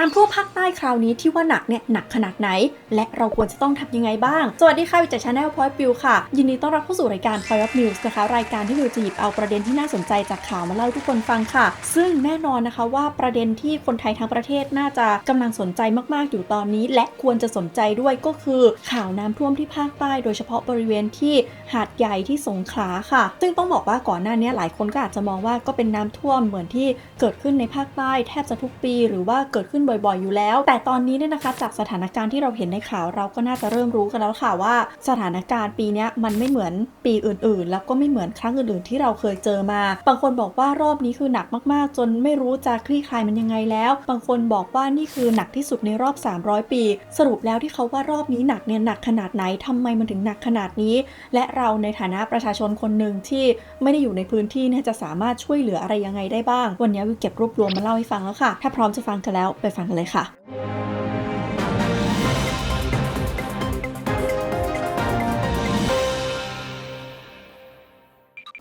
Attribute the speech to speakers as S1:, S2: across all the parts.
S1: ำท่วมภาคใต้คราวนี้ที่ว่าหนักเนี่ยหนักขนาดไหนและเราควรจะต้องทำยังไงบ้างสวัสดีค่ะวิจัยชาแนลพอยต์ปิวค่ะยินดีต้อนรับเข้าสู่รายการ Point of News นะคะรายการที่วิวจะหยิบเอาประเด็นที่น่าสนใจจากข่าวมาเล่าทุกคนฟังค่ะซึ่งแน่นอนนะคะว่าประเด็นที่คนไทยทั้งประเทศน่าจะกำลังสนใจมากๆอยู่ตอนนี้และควรจะสนใจด้วยก็คือข่าวน้ำท่วมที่ภาคใต้โดยเฉพาะบริเวณที่หาดใหญ่ที่สงขลาค่ะซึ่งต้องบอกว่าก่อนหน้านี้หลายคนก็อาจจะมองว่าก็เป็นน้ำท่วมเหมือนที่เกิดขึ้นในภาคใต้แทบจะทุกปีหรือว่าเกิดขึ้นบ่อยๆอยู่แล้วแต่ตอนนี้เนี่ยนะคะจากสถานการณ์ที่เราเห็นในข่าวเราก็น่าจะเริ่มรู้กันแล้วค่ะว่าสถานการณ์ปีนี้มันไม่เหมือนปีอื่นๆแล้วก็ไม่เหมือนครั้งอื่นๆที่เราเคยเจอมาบางคนบอกว่ารอบนี้คือหนักมากๆจนไม่รู้จะคลี่คลายมันยังไงแล้วบางคนบอกว่านี่คือหนักที่สุดในรอบ300ปีสรุปแล้วที่เขาว่ารอบนี้หนักเนี่ยหนักขนาดไหนทำไมมันถึงหนักขนาดนี้และเราในฐานะประชาชนคนหนึ่งที่ไม่ได้อยู่ในพื้นที่เนี่ยจะสามารถช่วยเหลืออะไรยังไงได้บ้างวันนี้วิวเก็บรวบรวมมาเล่าให้ฟังแล้วค่ะถ้าพร้อมจะฟังกันแล้วไปฟังกันเลยค่ะ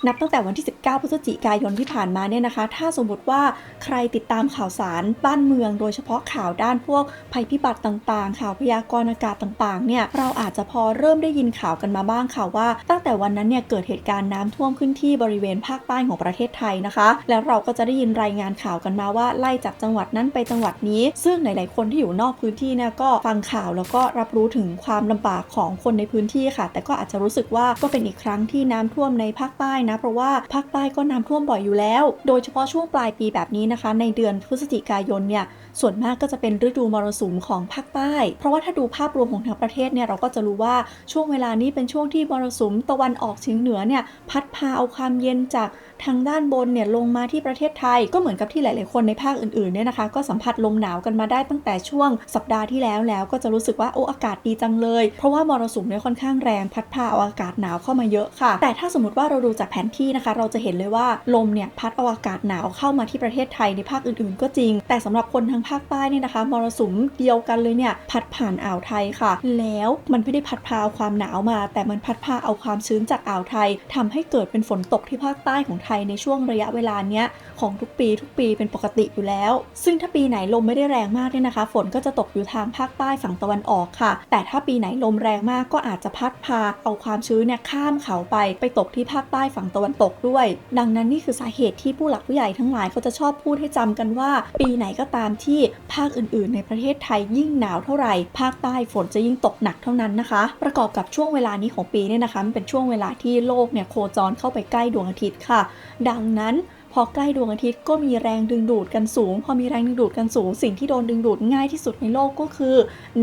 S1: นับตั้งแต่วันที่19พฤศจิกายนที่ผ่านมาเนี่ยนะคะถ้าสมมติว่าใครติดตามข่าวสารบ้านเมืองโดยเฉพาะข่าวด้านพวกภัยพิบัติต่างๆข่าวพยากรณ์อากาศต่างๆเนี่ยเราอาจจะพอเริ่มได้ยินข่าวกันมาบ้างค่ะว่าตั้งแต่วันนั้นเนี่ยเกิดเหตุการณ์น้ำท่วมขึ้นที่บริเวณภาคใต้ของประเทศไทยนะคะแล้วเราก็จะได้ยินรายงานข่าวกันมาว่าไล่จากจังหวัดนั้นไปจังหวัดนี้ซึ่งหลายๆคนที่อยู่นอกพื้นที่เนี่ยก็ฟังข่าวแล้วก็รับรู้ถึงความลำบากของคนในพื้นที่ค่ะแต่ก็อาจจะรู้สึกว่าก็เป็นอีกครั้งที่น้ำท่วมในภาคใต้นะเพราะว่าภาคใต้ก็น้ำท่วมบ่อยอยู่แล้วโดยเฉพาะช่วงปลายปีแบบนี้นะคะในเดือนพฤศจิกายนเนี่ยส่วนมากก็จะเป็นฤดูมรสุมของภาคใต้เพราะว่าถ้าดูภาพรวมของทั้งประเทศเนี่ยเราก็จะรู้ว่าช่วงเวลานี้เป็นช่วงที่มรสุมตะวันออกเฉียงเหนือเนี่ยพัดพาเอาความเย็นจากทางด้านบนเนี่ยลงมาที่ประเทศไทยก็เหมือนกับที่หลายๆคนในภาคอื่นๆเนี่ยนะคะก็สัมผัสลมหนาวกันมาได้ตั้งแต่ช่วงสัปดาห์ที่แล้วก็จะรู้สึกว่าโอ้อากาศดีจังเลยเพราะว่ามรสุมเนี่ยค่อนข้างแรงพัดพาเอาอากาศหนาวเข้ามาเยอะค่ะแต่ถ้าสมมติว่าเราดูจากแผนที่นะคะเราจะเห็นเลยว่าลมเนี่ยพัดเอาอากาศหนาวเข้ามาที่ประเทศไทยในภาคอื่นๆก็จริงแต่สำหรับคนทางภาคใต้เนี่ยนะคะมรสุมเดียวกันเลยเนี่ยพัดผ่านอ่าวไทยค่ะแล้วมันไม่ได้พัดพาเอาความหนาวมาแต่มันพัดพาเอาความชื้นจากอ่าวไทยทำให้เกิดเป็นฝนตกที่ภาคใต้ของไทยในช่วงระยะเวลาเนี้ยของทุกปีเป็นปกติอยู่แล้วซึ่งถ้าปีไหนลมไม่ได้แรงมากเนี่ยนะคะฝนก็จะตกอยู่ทางภาคใต้ฝั่งตะวันออกค่ะแต่ถ้าปีไหนลมแรงมากก็อาจจะพัดพาเอาความชื้นเนี่ยข้ามเขาไปตกที่ภาคใต้ฝั่งตะวันตกด้วยดังนั้นนี่คือสาเหตุที่ผู้หลักผู้ใหญ่ทั้งหลายเขาจะชอบพูดให้จำกันว่าปีไหนก็ตามที่ภาคอื่นๆในประเทศไทยยิ่งหนาวเท่าไหร่ภาคใต้ฝนจะยิ่งตกหนักเท่านั้นนะคะประกอบกับช่วงเวลานี้ของปีเนี่ยนะคะมันเป็นช่วงเวลาที่โลกเนี่ยโคจรเข้าไปใกล้ดวงอาทิตย์ค่ะดังนั้นพอใกล้ดวงอาทิตย์ก็มีแรงดึงดูดกันสูงพอมีแรงดึงดูดกันสูงสิ่งที่โดนดึงดูดง่ายที่สุดในโลกก็คือ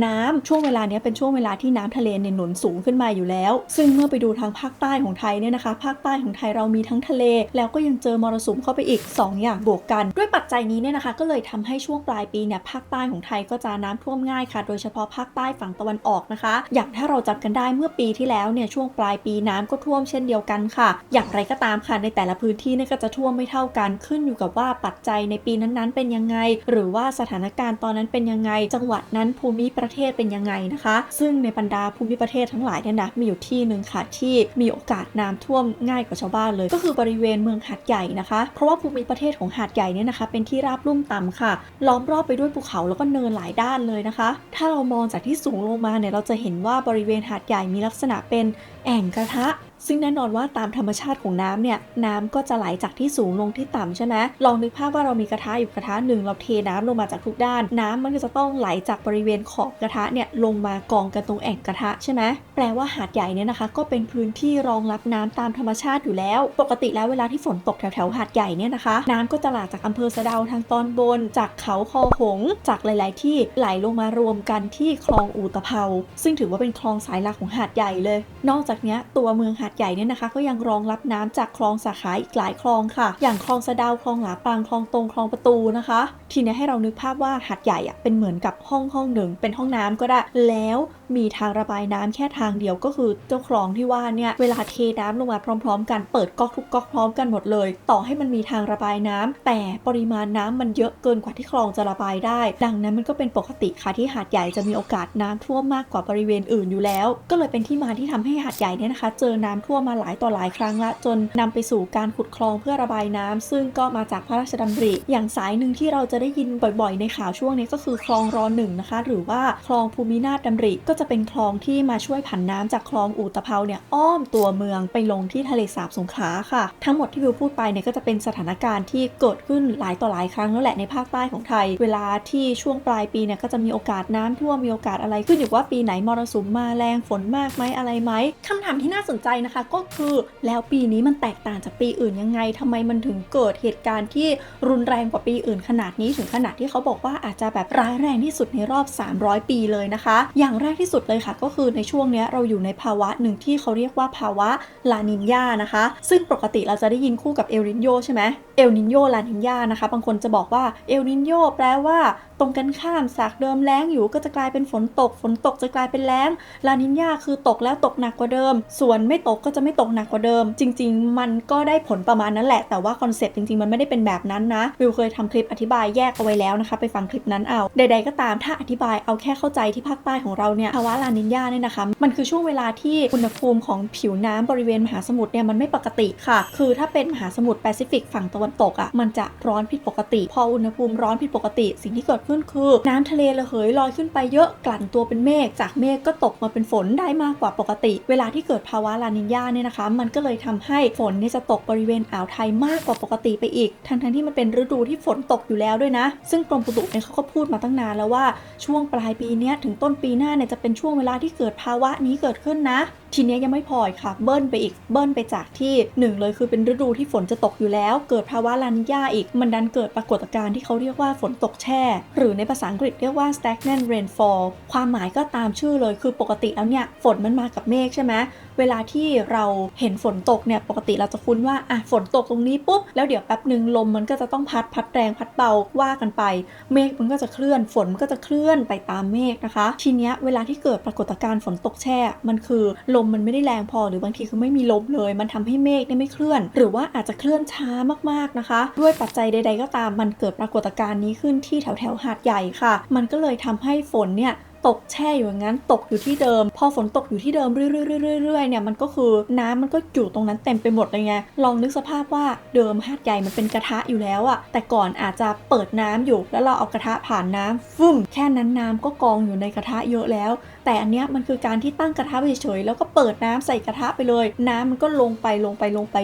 S1: น้ำช่วงเวลานี้เป็นช่วงเวลาที่น้ำทะเลเนี่ยหนุนสูงขึ้นมาอยู่แล้วซึ่งเมื่อไปดูทางภาคใต้ของไทยเนี่ยนะคะภาคใต้ของไทยเรามีทั้งทะเลแล้วก็ยังเจอมรสุมเข้าไปอีก2อย่างบวกกันด้วยปัจจัยนี้เนี่ยนะคะก็เลยทำให้ช่วงปลายปีเนี่ยภาคใต้ของไทยก็จะน้ำท่วมง่ายค่ะโดยเฉพาะภาคใต้ฝั่งตะวันออกนะคะอย่างถ้าเราจำกันได้เมื่อปีที่แล้วเนี่ยช่วงปลายปีน้ำก็ท่วมเช่นเดียวกันค่ะอย่างไรก็ตามค่ะในแต่ละพื้นที่เนี่ยก็จะท่วมไม่เท่ากันขึ้นอยู่กับว่าปัจจัยในปีนั้นๆเป็นยังไงหรือว่าสถานการณ์ตอนนั้นเป็นยังไงจังหวัดนั้นภูมิประเทศเป็นยังไงนะคะซึ่งในบรรดาภูมิประเทศทั้งหลายเนี่ยนะมีอยู่ที่นึงค่ะที่มีโอกาสน้ำท่วมง่ายกว่าชาวบ้านเลยก็คือบริเวณเมืองหาดใหญ่นะคะเพราะว่าภูมิประเทศของหาดใหญ่เนี่ยนะคะเป็นที่ราบลุ่มต่ำค่ะล้อมรอบไปด้วยภูเขาแล้วก็เนินหลายด้านเลยนะคะถ้าเรามองจากที่สูงลงมาเนี่ยเราจะเห็นว่าบริเวณหาดใหญ่มีลักษณะเป็นแอ่งกระทะซึ่งแน่นอนว่าตามธรรมชาติของน้ำเนี่ยน้ำก็จะไหลจากที่สูงลงที่ต่ำใช่ไหมลองนึกภาพว่าเรามีกระทะอยู่กระทะหนึ่งเราเทน้ำลงมาจากทุกด้านน้ำมันก็จะต้องไหลจากบริเวณขอบกระทะเนี่ยลงมากองกันตรงแอ่งกระทะใช่ไหมแปลว่าหาดใหญ่เนี่ยนะคะก็เป็นพื้นที่รองรับน้ำตามธรรมชาติอยู่แล้วปกติแล้วเวลาที่ฝนตกแถวหาดใหญ่เนี่ยนะคะน้ำก็จะหลากจากอำเภอสะเดาทางตอนบนจากเขาคอหงจากหลายๆที่ไหลลงมารวมกันที่คลองอู่ตะเภาซึ่งถือว่าเป็นคลองสายหลักของหาดใหญ่เลยนอกจากนี้ตัวเมืองหาดใหญ่เนี่ยนะคะก็ยังรองรับน้ำจากคลองสาขาอีกหลายคลองค่ะอย่างคลองสะเดาคลองหลาปางคลองตรงคลองประตูนะคะทีนี้ให้เรานึกภาพว่าหาดใหญ่เป็นเหมือนกับห้องหนึ่งเป็นห้องน้ำก็ได้แล้ว มีทางระบายน้ำแค่ทางเดียวก็คือเจ้าคลองที่ว่าเนี่ยเวลาเทน้ำลงมาพร้อมๆกันเปิดก๊อกทุกก๊อกพร้อมกันหมดเลยต่อให้มันมีทางระบายน้ำแต่ปริมาณน้ำมันเยอะเกินกว่าที่คลองจะระบายได้ดังนั้นมันก็เป็นปกติค่ะที่หาดใหญ่จะมีโอกาสน้ำท่วมมากกว่าบริเวณอื่นอยู่แล้วก็เลยเป็นที่มาที่ทำให้หาดใหญ่เนี่ยนะคะเจอน้ำท่วมมาหลายต่อหลายครั้งละจนนำไปสู่การขุดคลองเพื่อระบายน้ำซึ่งก็มาจากพระราชดำริอย่างสายหนึ่งที่เราจะได้ยินบ่อยๆในข่าวช่วงนี้ก็คือคลองร.1นะคะหรือว่าคลองภูมินาถดำริก็จะเป็นคลองที่มาช่วยผันน้ำจากคลองอู่ตะเภาเนี่ยอ้อมตัวเมืองไปลงที่ทะเลสาบสงขลาค่ะทั้งหมดที่วิวพูดไปเนี่ยก็จะเป็นสถานการณ์ที่เกิดขึ้นหลายต่อหลายครั้งแล้วแหละในภาคใต้ของไทยเวลาที่ช่วงปลายปีเนี่ยก็จะมีโอกาสน้ำท่วมมีโอกาสอะไรขึ้นอยู่ว่าปีไหนมรสุมมาแรงฝนมากไหมอะไรไหมคำถามที่น่าสนใจนะคะก็คือแล้วปีนี้มันแตกต่างจากปีอื่นยังไงทำไมมันถึงเกิดเหตุการณ์ที่รุนแรงกว่าปีอื่นขนาดนี้ถึงขนาดที่เขาบอกว่าอาจจะแบบร้ายแรงที่สุดในรอบ300ปีเลยนะคะอย่างแรกที่สุดเลยค่ะก็คือในช่วงนี้เราอยู่ในภาวะหนึ่งที่เขาเรียกว่าภาวะลานิญญานะคะซึ่งปกติเราจะได้ยินคู่กับเอลนิโญใช่ไหมเอลนิโญลานิญญานะคะบางคนจะบอกว่าเอลนิโญแปลว่าตรงกันข้ามจากเดิมแล้งอยู่ก็จะกลายเป็นฝนตกจะกลายเป็นแล้งลานิญญาคือตกแล้วตกหนักกว่าเดิมส่วนไม่ตกก็จะไม่ตกหนักกว่าเดิมจริงๆมันก็ได้ผลประมาณนั้นแหละแต่ว่าคอนเซ็ปต์จริงๆมันไม่ได้เป็นแบบนั้นนะวิวเคยทำคลิปอธิบายแยกเอาไว้แล้วนะคะไปฟังคลิปนั้นเอาใดๆก็ตามถ้าอธิบายเอาแค่เข้าใจที่ภาคใต้ของเราเนี่ยภาวะลานิญญาเนี่ยนะคะมันคือช่วงเวลาที่อุณหภูมิของผิวน้ำบริเวณมหาสมุทรเนี่ยมันไม่ปกติค่ะคือถ้าเป็นมหาสมุทรแปซิฟิกฝั่งตะวันตกอ่ะมันจะร้อนผิดปกติพออุณหภูมิร้อนผิดปกติสิ่งที่เกิดขึ้นคือน้ำทะเลระเหยลอยขึ้นไปเยอะกลั่นตัวเป็นเมฆจากเมฆก็ตกมาเป็นฝนได้มากกว่าปกติเวลาที่เกิดภาวะลานิญญาเนี่ยนะคะมันก็เลยทำให้ฝนเนี่ยจะตกบริเวณอ่าวไทยมากกว่าปกติไปอีกทั้งที่มันเป็นฤดูที่ฝนตกอยู่แล้วด้วยนะซึ่งกรมอุตุเนี่ยเขาก็พูดมาตั้งนานแล้วว่าช่วงปลายปีนี้ถึงต้นปีหน้าเนี่ยจะเป็นช่วงเวลาที่เกิดภาวะนี้เกิดขึ้นนะทีนี้ยังไม่พอค่ะเบิ้ลไปอีกเบิ้ลไปจากที่1เลยคือเป็นฤดูที่ฝนจะตกอยู่แล้วเกิดภาวะลานิญญาอีกมันดันเกิดปรากฏการณ์ที่เขาเรียกว่าฝนตกแช่หรือในภาษาอังกฤษเรียกว่า stagnant rainfall ความหมายก็ตามชื่อเลยคือปกติแล้วเนี่ยฝนมันมากับเมฆใช่ไหมเวลาที่เราเห็นฝนตกเนี่ยปกติเราจะคุ้นว่าฝนตกตรงนี้ปุ๊บแล้วเดี๋ยวแป๊บนึงลมมันก็จะต้องพัดแรงพัดเบาว่ากันไปเมฆมันก็จะเคลื่อนฝนมันก็จะเคลื่อนไปตามเมฆนะคะทีเนี้ยเวลาที่เกิดปรากฏการณ์ฝนตกแช่มันคือลมมันไม่ได้แรงพอหรือบางทีคือไม่มีลมเลยมันทำให้เมฆเนี่ยไม่เคลื่อนหรือว่าอาจจะเคลื่อนช้ามากๆนะคะด้วยปัจจัยใดๆก็ตามมันเกิดปรากฏการณ์นี้ขึ้นที่แถวหาดใหญ่ค่ะมันก็เลยทำให้ฝนเนี่ยตกแช่อยู่อย่างนั้นตกอยู่ที่เดิมพอฝนตกอยู่ที่เดิมเรื่อยๆเนี่ยมันก็คือน้ำมันก็อยู่ตรงนั้นเต็มไปหมดเลยไงลองนึกสภาพว่าเดิมหาดใหญ่มันเป็นกระทะอยู่แล้วอะแต่ก่อนอาจจะเปิดน้ำอยู่แล้วเราเอากระทะผ่านน้ำฟึ่มแค่นั้นน้ำก็กองอยู่ในกระทะเยอะแล้วแต่อันเนี้ยมันคือการที่ตั้งกระทะเฉยๆแล้วก็เปิดน้ำใส่กระทะไปเลยน้ำมันก็ลงไป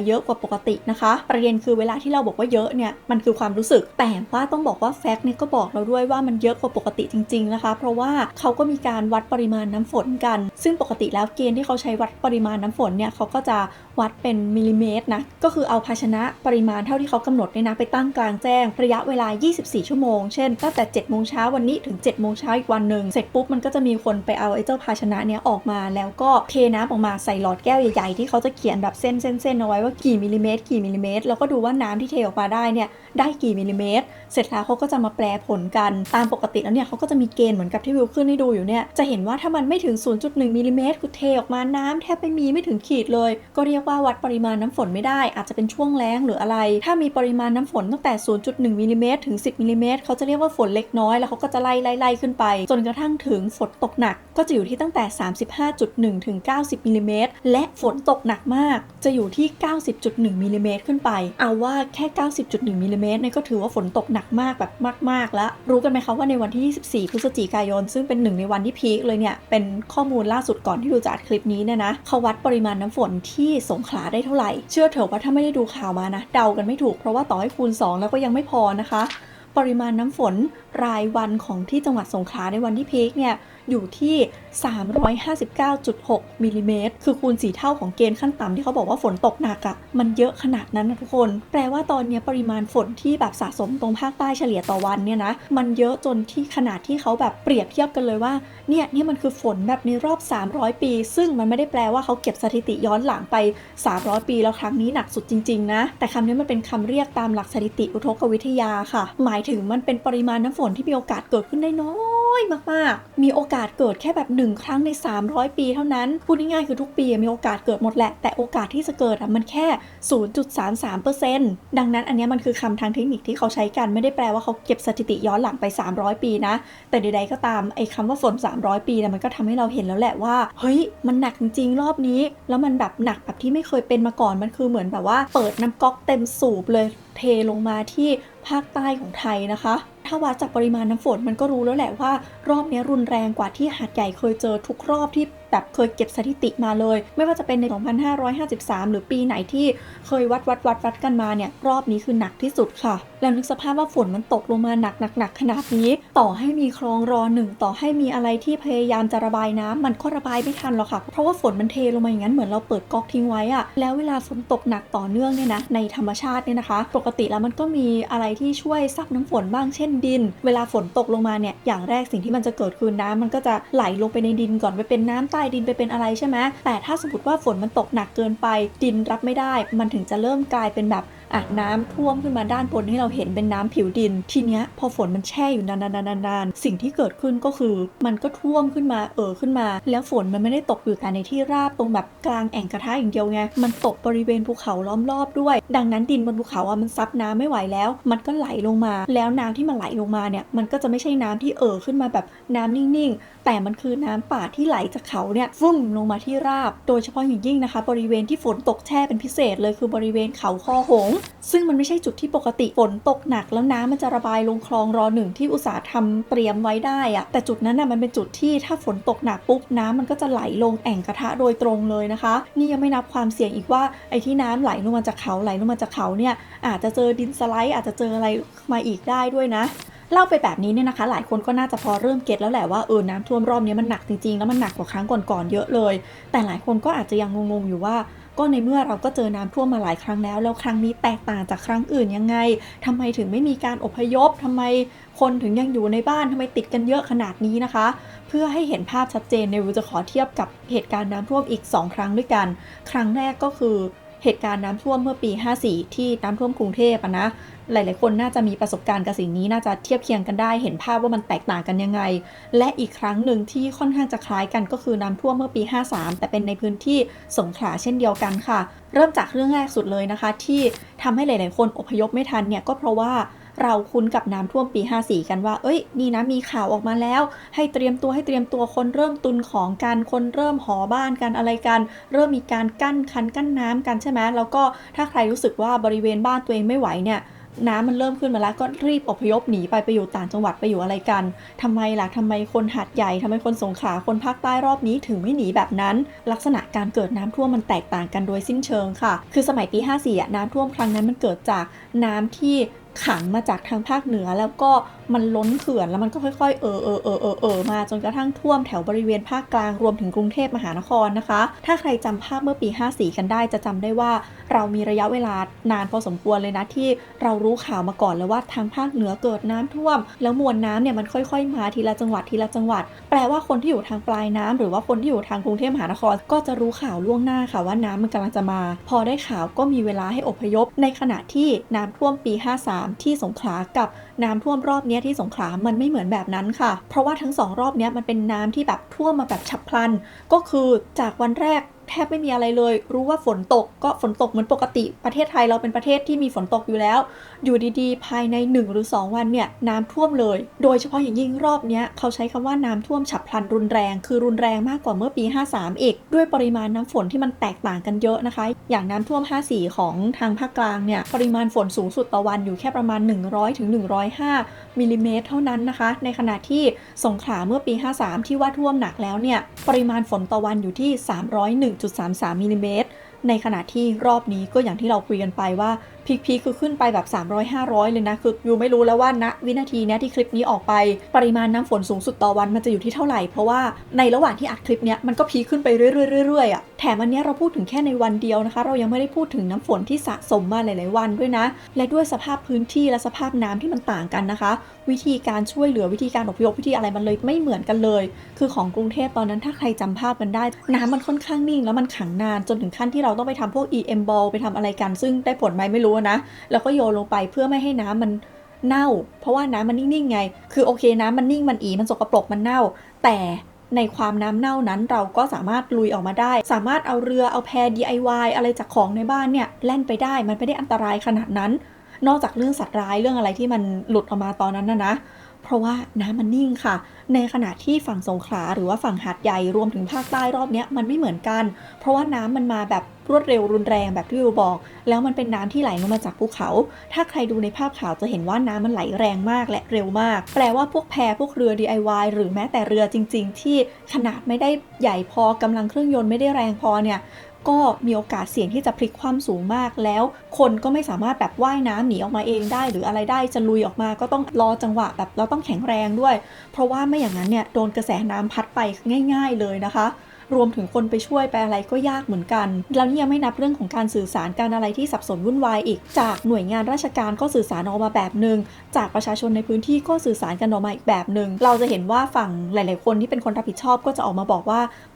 S1: เยอะกว่าปกตินะคะประเด็นคือเวลาที่เราบอกว่าเยอะเนี่ยมันคือความรู้สึกแต่ว่าต้องบอกว่าแฟกต์เนี่ยก็บอกเราด้วยว่ามันเยอะกว่าปกติจริงๆนะคะเพราะว่าเขาก็มีการวัดปริมาณน้ำฝนกันซึ่งปกติแล้วเกณฑ์ที่เขาใช้วัดปริมาณน้ำฝนเนี่ยเขาก็จะวัดเป็นมิลลิเมตรนะก็คือเอาภาชนะปริมาณเท่าที่เขากำหนดเนี่ยนะไปตั้งกลางแจ้งระยะเวลา24ชั่วโมงเช่นตั้งแต่7 โมงเช้าวันนี้ถึง7 โมงเช้าอีกวันหนึ่งเสร็จปุ๊บมันก็จะมีคนไปเอาไอ้เจ้าภาชนะเนี้ยออกมาแล้วก็เทน้ำออกมาใส่หลอดแก้วใหญ่ๆที่เขาจะเขียนแบบเส้นเอาไว้ว่ากี่มิลลิเมตรแล้วก็ดูว่าน้ำที่เทออกมาได้เนี่ยได้กี่มิลลิเมตรเสร็จแล้วเขาก็จะมาแปลผลกันตามปกติแล้วเนี่ยเขาก็จะมีเกณฑ์เหมือนกับที่วิวขึ้นให้ดูอยู่เนี่ยจะเห็นว่าถ้ามันไม่ถึง 0.1 มิลลิเมตรคือเทออกมาน้ำแทบไม่ถึงขีดเลยก็เรียกว่าวัดปริมาณน้ำฝนไม่ได้อาจจะเป็นช่วงแล้งหรืออะไรถ้ามีปริมาณน้ำฝนตั้งแต่ 0.1 มิลลิเมตรถึง10 มิลลิเมตรเขาจะเรียกว่าฝนเล็กน้อยแล้วเขาก็จะไล่ขึ้นไปจนกระทั่งถึงฝนตกหนักก็จะอยู่ที่ตั้งแต่ 35.1 ถึง 90 มิลลิเมตรและฝนตกหนักมากจะอยู่ที่ 90.1 มิลลิเมตรขึ้นไปเอาว่าแค่ 90.1 มิลลิเมตรเนี่ยก็ถือว่าฝนตกหนักมากแบบมากๆแล้วรู้กันไหมคะว่าในวันที่ 24 พฤศจิกายนซึ่งเป็นหนึ่งในวันที่พีคเลยเนี่ยเป็นข้อมูลล่าสุดก่อนที่เราจะอัดคลิปนี้เนี่ยนะเขาวัดปริมาณน้ำฝนที่สงขลาได้เท่าไหร่เชื่อเถอะว่าถ้าไม่ได้ดูข่าวมานะเดากันไม่ถูกเพราะว่าต่อให้คูณ2แล้วก็ยังไม่พอนะคะปริมาณน้ำฝนรายวันของที่จังหวัดสงขลาในวันที่พีคเนี่ยอยู่ที่ 359.6 มิลลิเมตรคือคูณ4เท่าของเกณฑ์ขั้นต่ำที่เขาบอกว่าฝนตกหนักอะมันเยอะขนาดนั้นนะทุกคนแปลว่าตอนนี้ปริมาณฝนที่แบบสะสมตรงภาคใต้เฉลี่ยต่อวันเนี่ยนะมันเยอะจนที่ขนาดที่เขาแบบเปรียบเทียบกันเลยว่านี่มันคือฝนแบบในรอบ300ปีซึ่งมันไม่ได้แปลว่าเขาเก็บสถิติย้อนหลังไป300ปีแล้วครั้งนี้หนักสุดจริงๆนะแต่คำนี้มันเป็นคำเรียกตามหลักสถิติอุทกวิทยาค่ะหมายถึงมันเป็นปริมาณน้ำฝนที่มีโอกาสเกิดขึ้นได้น้อ อยมากๆมีโอกาสเกิดแค่แบบ1ครั้งใน300ปีเท่านั้นพูดง่ายๆคือทุกปีมีโอกาสเกิดหมดแหละแต่โอกาสที่จะเกิดมันแค่ 0.33% ดังนั้นอันนี้มันคือคำทางเทคนิคที่เขาใช้กันไม่ได้แปลว่าเขาเก็บสถิติย้อนหลังไป300ปีนะแต่ใดๆก็ตามไอ้คำว่าฝน300ปีเนี่ยมันก็ทำให้เราเห็นแล้วแหละว่าเฮ้ยมันหนักจริงๆรอบนี้แล้วมันแบบหนักแบบที่ไม่เคยเป็นมาก่อนมันคือเหมือนแบบว่าเปิดน้ำก๊อกเต็มสูบเลยเทลงมาที่ภาคใต้ของไทยนะคะถ้าวัดจากปริมาณน้ำฝนมันก็รู้แล้วแหละว่ารอบนี้รุนแรงกว่าที่หาดใหญ่เคยเจอทุกรอบที่แบบเคยเก็บสถิติมาเลยไม่ว่าจะเป็นใน 2553 หรือปีไหนที่เคยวัดกันมาเนี่ยรอบนี้คือหนักที่สุดค่ะแล้วนึกสภาพว่าฝนมันตกลงมาหนักขนาดนี้ต่อให้มีคลองรอหนึ่งต่อให้มีอะไรที่พยายามจะระบายน้ำมันก็ระบายไม่ทันหรอกค่ะเพราะว่าฝนมันเทลงมาอย่างนั้นเหมือนเราเปิดก๊อกทิ้งไว้อะแล้วเวลาฝนตกหนักต่อเนื่องเนี่ยนะในธรรมชาติเนี่ยนะคะปกติแล้วมันก็มีอะไรที่ช่วยซับน้ำฝนบ้างเช่นดินเวลาฝนตกลงมาเนี่ยอย่างแรกสิ่งที่มันจะเกิดคือน้ำมันก็จะไหลลงไปในดินก่อนไปเป็นน้ำใต้ดินไปเป็นอะไรใช่ไหมแต่ถ้าสมมติว่าฝนมันตกหนักเกินไปดินรับไม่ได้มันถึงจะเริ่มกลายเป็นแบบน้ำท่วมขึ้นมาด้านบนให้เราเห็นเป็นน้ำผิวดินทีเนี้ยพอฝนมันแช่อยู่นานๆสิ่งที่เกิดขึ้นก็คือมันก็ท่วมขึ้นมาขึ้นมาแล้วฝนมันไม่ได้ตกอยู่แต่ในที่ราบตรงแบบกลางแอ่งกระทะอย่างเดียวไงมันตกบริเวณภูเขาล้อมรอบด้วยดังนั้นดินบนภูเขามันซับน้ำไม่ไหวแล้วมันก็ไหลลงมาแล้วน้ำที่มันไหลลงมาเนี่ยมันก็จะไม่ใช่น้ำที่ขึ้นมาแบบน้ำนิ่งๆแต่มันคือน้ำป่าที่ไหลจากเขาเนี่ยฟุ้งลงมาที่ราบโดยเฉพาะอย่างยิ่งนะคะบริเวณที่ฝนตกแช่เป็นพิเศษเลยคือบริเวณเขาคอหงซึ่งมันไม่ใช่จุดที่ปกติฝนตกหนักแล้วน้ำมันจะระบายลงคลองรอหนึ่งที่อุตสาหทำเตรียมไว้ได้อะแต่จุดนั้นมันเป็นจุดที่ถ้าฝนตกหนักปุ๊บน้ำมันก็จะไหลลงแอ่งกระทะโดยตรงเลยนะคะนี่ยังไม่นับความเสี่ยงอีกว่าไอ้ที่น้ำไหลลงมาจากเขาเนี่ยอาจจะเจอดินสไลด์อาจจะเจออะไรมาอีกได้ด้วยนะเล่าไปแบบนี้เนี่ยนะคะหลายคนก็น่าจะพอเริ่มเก็ตแล้วแหละว่าน้ำท่วมรอบนี้มันหนักจริงๆแล้วมันหนักกว่าครั้งก่อนๆเยอะเลยแต่หลายคนก็อาจจะยังงงๆอยู่ว่าก็ในเมื่อเราก็เจอน้ำท่วมมาหลายครั้งแล้วครั้งนี้แตกต่างจากครั้งอื่นยังไงทำไมถึงไม่มีการอพยพทำไมคนถึงยังอยู่ในบ้านทำไมติดกันเยอะขนาดนี้นะคะเพื่อให้เห็นภาพชัดเจนในวิวจะขอเทียบกับเหตุการณ์น้ำท่วมอีก2ครั้งด้วยกันครั้งแรกก็คือเหตุการณ์น้ำท่วมเมื่อปี54ที่น้ำท่วมกรุงเทพนะหลายๆคนน่าจะมีประสบการณ์กับสิ่งนี้น่าจะเทียบเคียงกันได้เห็นภาพว่ามันแตกต่างกันยังไงและอีกครั้งหนึ่งที่ค่อนข้างจะคล้ายกันก็คือน้ำท่วมเมื่อปี53แต่เป็นในพื้นที่สงขลาเช่นเดียวกันค่ะเริ่มจากเรื่องแรกสุดเลยนะคะที่ทำให้หลายๆคนอพยพไม่ทันเนี่ยก็เพราะว่าเราคุ้นกับน้ำท่วมปี54กันว่านี่นะมีข่าวออกมาแล้วให้เตรียมตัวคนเริ่มตุนของกันคนเริ่มหอบ้านกันอะไรกันเริ่มมีการกั้นน้ำกันใช่ไหมแล้วก็ถ้าใครรู้สึกว่าบริเวณบ้านตัวเองไม่ไหวเนี่ยน้ำมันเริ่มขึ้นมาแล้วก็รีบอพยพหนีไปอยู่ต่างจังหวัดไปอยู่อะไรกันทำไมล่ะทำไมคนหาดใหญ่ทำไมคนสงขลาคนภาคใต้รอบนี้ถึงไม่หนีแบบนั้นลักษณะการเกิดน้ำท่วมมันแตกต่างกันโดยสิ้นเชิงค่ะคือสมัยปี54น้ำท่วมครั้งนั้นมันเกิดจากน้ำที่ขังมาจากทางภาคเหนือแล้วก็มันล้นเขื่อนแล้วมันก็ค่อยๆมาจนกระทั่งท่วมแถวบริเวณภาคกลางรวมถึงกรุงเทพมหานครนะคะถ้าใครจำภาพเมื่อปี54กันได้จะจำได้ว่าเรามีระยะเวลานานพอสมควรเลยนะที่เรารู้ข่าวมาก่อนแล้วว่าทางภาคเหนือเกิดน้ำท่วมแล้วมวลน้ำเนี่ยมันค่อยๆมาทีละจังหวัดแปลว่าคนที่อยู่ทางปลายน้ำหรือว่าคนที่อยู่ทางกรุงเทพมหานครก็จะรู้ข่าวล่วงหน้าค่ะว่าน้ำมันกำลังจะมาพอได้ข่าวก็มีเวลาให้อพยพในขณะที่น้ำท่วมปี53ที่สงขลากับน้ำท่วมรอบนี้ที่สงขลามันไม่เหมือนแบบนั้นค่ะเพราะว่าทั้ง2รอบนี้มันเป็นน้ำที่แบบท่วมมาแบบฉับพลันก็คือจากวันแรกแทบไม่มีอะไรเลยรู้ว่าฝนตกก็ฝนตกเหมือนปกติประเทศไทยเราเป็นประเทศที่มีฝนตกอยู่แล้วอยู่ดีๆภายใน1หรือ2วันเนี่ยน้ำท่วมเลยโดยเฉพาะอย่างยิ่งรอบนี้เขาใช้คำว่าน้ำท่วมฉับพลันรุนแรงคือรุนแรงมากกว่าเมื่อปี53อีกด้วยปริมาณน้ำฝนที่มันแตกต่างกันเยอะนะคะอย่างน้ำท่วม54ของทางภาคกลางเนี่ยปริมาณฝนสูงสุดต่อวันอยู่แค่ประมาณ100 ถึง 105มิลลิเมตรเท่านั้นนะคะในขณะที่สงขลาเมื่อปี53ที่ว่าท่วมหนักแล้วเนี่ยปริมาณฝนต่อวันอยู่ที่301.33 มิลลิเมตรในขณะที่รอบนี้ก็อย่างที่เราคุยกันไปว่าพีคคือขึ้นไปแบบ300-500เลยนะคือยูไม่รู้แล้วว่าณวินาทีนี้ที่คลิปนี้ออกไปปริมาณน้ำฝนสูงสุดต่อวันมันจะอยู่ที่เท่าไหร่เพราะว่าในระหว่างที่อัดคลิปนี้มันก็พีคขึ้นไปเรื่อยๆแถมอันนี้เราพูดถึงแค่ในวันเดียวนะคะเรายังไม่ได้พูดถึงน้ำฝนที่สะสมมาหลายๆวันด้วยนะและด้วยสภาพพื้นที่และสภาพน้ำที่มันต่างกันนะคะวิธีการช่วยเหลือวิธีการอพยพวิธีอะไรมันเลยไม่เหมือนกันเลยคือของกรุงเทพตอนนั้นถ้าใครจำภาพกันได้น้ำมันค่อนข้างนิ่งแล้วมันขังนานจนถึงขั้นที่เราต้องไปทำพวก EM ball ไปทำอะไรกันซึ่งได้ผลไหมไม่รู้นะแล้วก็โยนลงไปเพื่อไม่ให้น้ำมัน เน่าเพราะว่าน้ำมันนิ่งๆไงคือโอเคน้ำมันนิ่งมันมันสกปรกมันเน่าแต่ในความน้ำเน่านั้นเราก็สามารถลุยออกมาได้สามารถเอาเรือเอาแพ DIY อะไรจากของในบ้านเนี่ยแล่นไปได้มันไม่ได้อันตรายขนาดนั้นนอกจากเรื่องสัตว์ร้ายเรื่องอะไรที่มันหลุดออกมาตอนนั้นนะเพราะว่าน้ำมันนิ่งค่ะในขณะที่ฝั่งสงขลาหรือว่าฝั่งหาดใหญ่รวมถึงภาคใต้รอบนี้มันไม่เหมือนกันเพราะว่าน้ำมันมาแบบรวดเร็วรุนแรงแบบที่วิวบอกแล้วมันเป็นน้ำที่ไหลลงมาจากภูเขาถ้าใครดูในภาพข่าวจะเห็นว่าน้ำมันไหลแรงมากและเร็วมากแปลว่าพวกแพพวกเรือ DIY หรือแม้แต่เรือจริงๆที่ขนาดไม่ได้ใหญ่พอกำลังเครื่องยนต์ไม่ได้แรงพอเนี่ยก็มีโอกาสเสี่ยงที่จะพลิกคว่ำสูงมากแล้วคนก็ไม่สามารถแบบว่ายน้ำหนีออกมาเองได้หรืออะไรได้จะลุยออกมาก็ต้องรอจังหวะแบบเราต้องแข็งแรงด้วยเพราะว่าไม่อย่างนั้นเนี่ยโดนกระแสน้ำพัดไปง่ายๆเลยนะคะรวมถึงคนไปช่วยไปอะไรก็ยากเหมือนกันแล้วนี่ยังไม่นับเรื่องของการสื่อสารการอะไรที่สับสนวุ่นวายอีกจากหน่วยงานราชการก็สื่อสารออกมาแบบนึงจากประชาชนในพื้นที่ก็สื่อสารกันออกมาอีกแบบนึงเราจะเห็นว่าฝั่งหลายๆคนที่เป็นคนรับผิดชอบก็จะออกมาบอ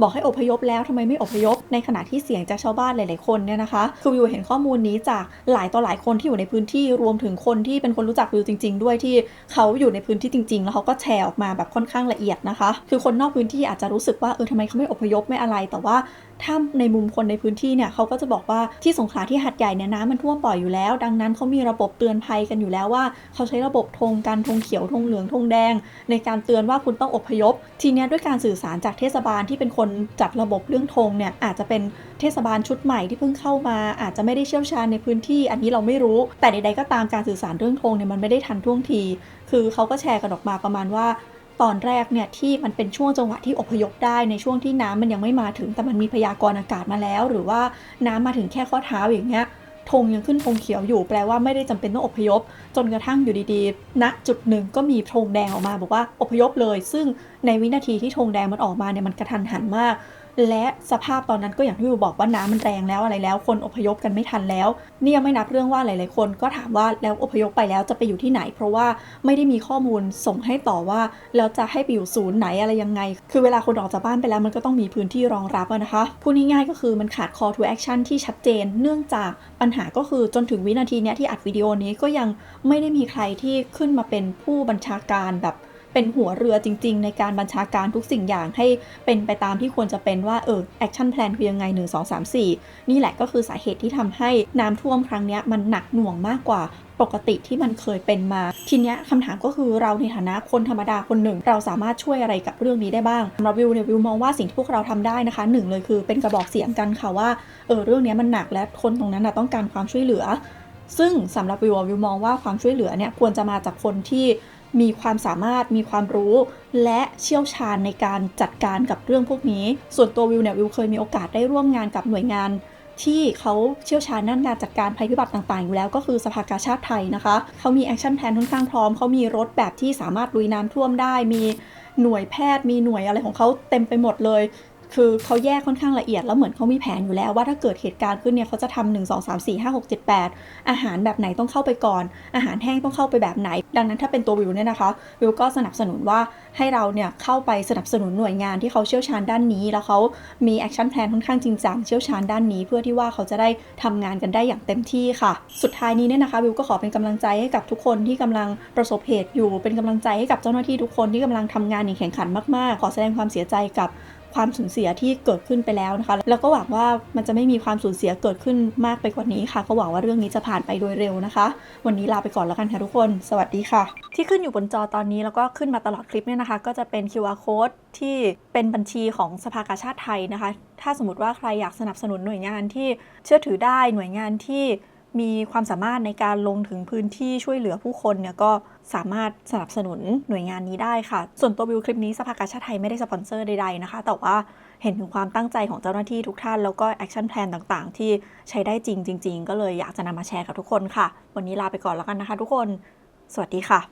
S1: กให้อพยพแล้วทำไมไม่อพยพในขณะที่เสียงจากชาวบ้านหลายๆคนเนี่ยนะคะคือวิวเห็นข้อมูลนี้จากหลายต่อหลายคนที่อยู่ในพื้นที่รวมถึงคนที่เป็นคนรู้จักวิวจริงๆด้วยที่เขาอยู่ในพื้นที่จริงๆแล้วเขาก็แชร์ออกมาแบบค่อนข้างละเอียดนะคะคือคนนอกพื้นที่อาจจะรู้สึกว่าทำไมเขาไม่อพยพไม่อะไรแต่ว่าถ้าในมุมคนในพื้นที่เนี่ยเขาก็จะบอกว่าที่สงขลาที่หาดใหญ่เนี่ยน้ำมันท่วมบ่อยอยู่แล้วดังนั้นเขามีระบบเตือนภัยกันอยู่แล้วว่าเขาใช้ระบบธงกันธงเขียวธงเหลืองธงแดงในการเตือนว่าคุณต้องอพยพทีนี้ด้วยการสื่อสารจากเทศบาลที่เป็นคนจัดระบบเรื่องธงเนี่ยอาจจะเป็นเทศบาลชุดใหม่ที่เพิ่งเข้ามาอาจจะไม่ได้เชี่ยวชาญในพื้นที่อันนี้เราไม่รู้แต่ใดๆก็ตามการสื่อสารเรื่องธงเนี่ยมันไม่ได้ทันท่วงทีคือเขาก็แชร์กันออกมาประมาณว่าตอนแรกเนี่ยที่มันเป็นช่วงจังหวะที่อพยพได้ในช่วงที่น้ำมันยังไม่มาถึงแต่มันมีพยากรณ์อากาศมาแล้วหรือว่าน้ำมาถึงแค่ข้อเท้าอย่างเงี้ยธงยังขึ้นธงเขียวอยู่แปลว่าไม่ได้จำเป็นต้องอพยพจนกระทั่งอยู่ดีๆณจุดหนึ่งก็มีธงแดงออกมาบอกว่าอพยพเลยซึ่งในวินาทีที่ธงแดงมันออกมาเนี่ยมันกระทันหันมากและสภาพตอนนั้นก็อย่างที่วิวบอกว่าน้ำมันแรงแล้วอะไรแล้วคนอพยพกันไม่ทันแล้วนี่ยังไม่นับเรื่องว่าหลายๆคนก็ถามว่าแล้วอพยพไปแล้วจะไปอยู่ที่ไหนเพราะว่าไม่ได้มีข้อมูลส่งให้ต่อว่าแล้วจะให้ไปอยู่ศูนย์ไหนอะไรยังไงคือเวลาคนออกจากบ้านไปแล้วมันก็ต้องมีพื้นที่รองรับนะคะพูดง่ายๆก็คือมันขาด call to action ที่ชัดเจนเนื่องจากปัญหาก็คือจนถึงวินาทีนี้ที่อัดวิดีโอนี้ก็ยังไม่ได้มีใครที่ขึ้นมาเป็นผู้บัญชาการแบบเป็นหัวเรือจริงๆในการบัญชาการทุกสิ่งอย่างให้เป็นไปตามที่ควรจะเป็นว่าแอคชั่นแพลนคือยังไง1 2 3 4นี่แหละก็คือสาเหตุที่ทำให้น้ำท่วมครั้งนี้มันหนักหน่วงมากกว่าปกติที่มันเคยเป็นมาทีเนี้ยคำถามก็คือเราในฐานะคนธรรมดาคนหนึ่งเราสามารถช่วยอะไรกับเรื่องนี้ได้บ้างสำหรับวิวเนี่ยวิวมองว่าสิ่งที่พวกเราทำได้นะคะ1เลยคือเป็นกระบอกเสียงกันค่ะว่าเรื่องนี้มันหนักและคนตรงนั้นต้องการความช่วยเหลือซึ่งสำหรับวิวมองว่าความช่วยเหลือเนี่ยควรจะมาจากคนที่มีความสามารถมีความรู้และเชี่ยวชาญในการจัดการกับเรื่องพวกนี้ส่วนตัววิวเนี่ยวิวเคยมีโอกาสได้ร่วมงานกับหน่วยงานที่เขาเชี่ยวชาญด้านการจัดการภัยพิบัติต่างๆอยู่แล้วก็คือสภากาชาดไทยนะคะเขามีแอคชั่นแพลนค่อนข้างพร้อมเขามีรถแบบที่สามารถลุยน้ำท่วมได้มีหน่วยแพทย์มีหน่วยอะไรของเขาเต็มไปหมดเลยคือเขาแยกค่อนข้างละเอียดแล้วเหมือนเขามีแผนอยู่แล้วว่าถ้าเกิดเหตุการณ์ขึ้นเนี่ยเขาจะทำ1 2 3 4 5 6 7 8อาหารแบบไหนต้องเข้าไปก่อนอาหารแห้งต้องเข้าไปแบบไหนดังนั้นถ้าเป็นตัววิวเนี่ยนะคะวิวก็สนับสนุนว่าให้เราเนี่ยเข้าไปสนับสนุนหน่วยงานที่เขาเชี่ยวชาญด้านนี้แล้วเขามีแอคชั่นแพลนค่อนข้างจริงจังเชี่ยวชาญด้านนี้เพื่อที่ว่าเขาจะได้ทำงานกันได้อย่างเต็มที่ค่ะสุดท้ายนี้เนี่ยนะคะวิวก็ขอเป็นกำลังใจให้กับทุกคนที่กำลังประสบเหตุอยู่เป็นกำลังใจให้กับเจ้าหน้าที่ทุกคนที่กำลังทำงานอย่างแข่งขันมากๆขอแสดงความเสียใจกับความสูญเสียที่เกิดขึ้นไปแล้วนะคะแล้วก็หวังว่ามันจะไม่มีความสูญเสียเกิดขึ้นมากไปกว่านี้ค่ะก็หวังว่าเรื่องนี้จะผ่านไปโดยเร็วนะคะวันนี้ลาไปก่อนแล้วกันค่ะทุกคนสวัสดีค่ะที่ขึ้นอยู่บนจอตอนนี้แล้วก็ขึ้นมาตลอดคลิปเนี่ยนะคะก็จะเป็น QR code ที่เป็นบัญชีของสภากาชาดไทยนะคะถ้าสมมติว่าใครอยากสนับสนุนหน่วยงานที่เชื่อถือได้หน่วยงานที่มีความสามารถในการลงถึงพื้นที่ช่วยเหลือผู้คนเนี่ยก็สามารถสนับสนุนหน่วยงานนี้ได้ค่ะส่วนตัววิวคลิปนี้สภากาชาดไทยไม่ได้สปอนเซอร์ใดๆนะคะแต่ว่าเห็นถึงความตั้งใจของเจ้าหน้าที่ทุกท่านแล้วก็แอคชั่นแพลนต่างๆที่ใช้ได้จริงๆก็เลยอยากจะนำมาแชร์กับทุกคนค่ะวันนี้ลาไปก่อนแล้วกันนะคะทุกคนสวัสดีค่ะ